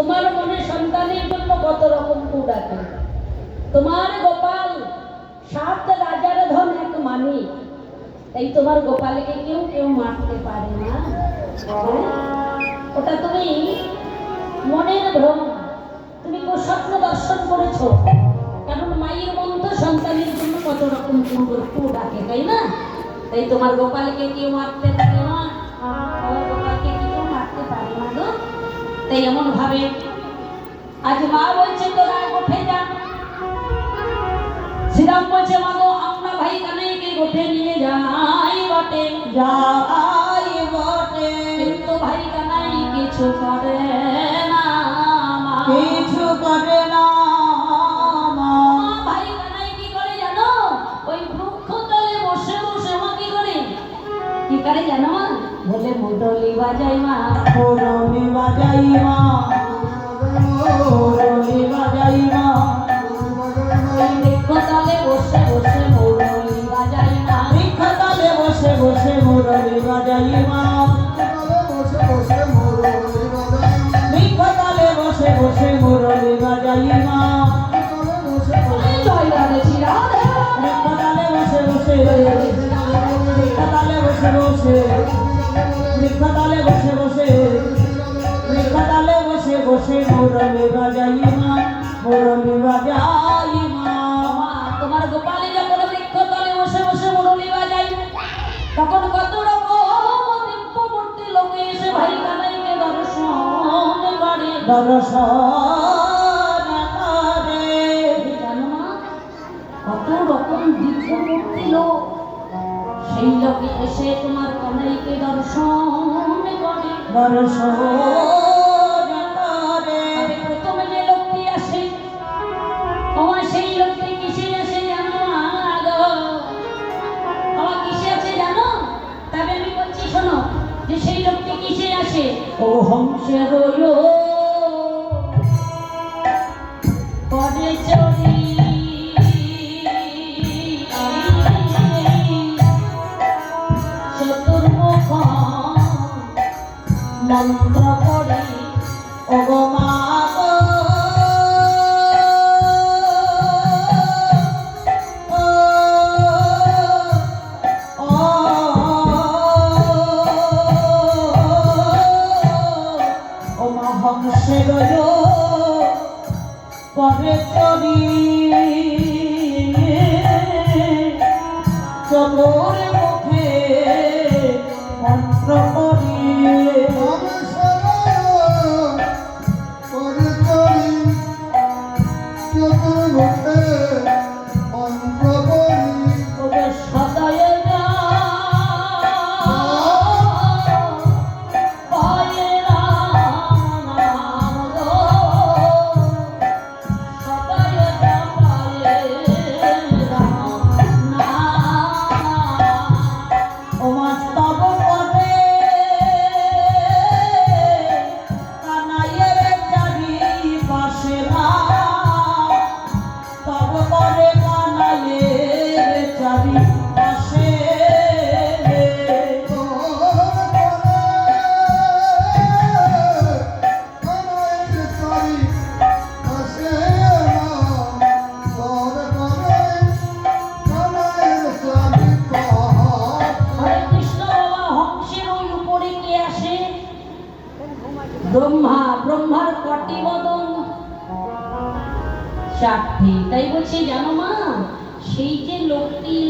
তোমার মনে সন্তানের জন্য কত রকম কু ডাকে। তোমার গোপাল 7 রাজার ধন এক মানিক, তাই তোমার গোপালকে কেউ কেউ মারতে পারে না। ওটা তুমি মনের ভ্রম, তুমি স্বপ্ন দর্শন করেছো। কারণ মায়ের মন তো সন্তানের জন্য কত রকম কু ডাকে, তাই না? তাই তোমার গোপালকে কেউ মারতে পারে না, আমার গোপালকে কেউ মারতে পারে না গো। তাই এমন ভাবে আজ মা বলছে তোরা গোঠে যা। শ্রীরাম বলছে মা গো আমরা ভাই কানাইকে গোঠে নিয়ে যাই বটে, যাই বটে, কিন্তু ভাই কানাই কিছু করে না, কিছু করে না। ভাই কানাই কি করে জানো? ওই বৃক্ষ তলে বসে বসে মা কি করে জানো? বলে মুরলি বাজাই মা, মুরলি বাজাই মা, মুরলি বাজাই মা। বৃক্ষ তলে বসে বসে মুরলি বাজাই মা, বৃক্ষ তলে বসে বসে মুরলি বাজাই মা, বৃক্ষ তলে বসে বসে মুরলি বাজাই মা। জয় রাধে শ্রী রাধে। বৃক্ষ তলে বসে বসে, বৃক্ষ তলে বসে বসে, বৃক্ষ তলে বসে বসে, বৃক্ষ তলে বসে বসে মুরলি বাজাই মা, মুরলি বাজাই মা। তোমার গোপালে যখন বৃক্ষ তলে বসে বসে মুরলি বাজাই, তখন কত রকম দিব্যমূর্তি লোকে এসে ভাই কানাইকে দর্শন করে, দর্শন করে। জানো না কত রকম দিব্যমূর্তি লোক সেই লোকে এসে তোমার কানাইকে দর্শন করে, দর্শন করে। প্রথমে যে লোকটি আসে আমার সেই লোকটি কিসে আসে জানো? আমার কিসে আছে জানো? তবে আমি বলছি শোনো, যে সেই লোকটি কিসে আসে? ও হংসের পদে চড়ি, চতুর্মুখ মন্ত্র পড়ি ওগো মা গো। হংসে গো পরে চড়ি, চলোর মুখে মন্ত্র পড়ি, ব্রহ্মা। ব্রহ্মার কটি বদন? 4টি। তাই বলছি জানো মা, সেই যে লোকটি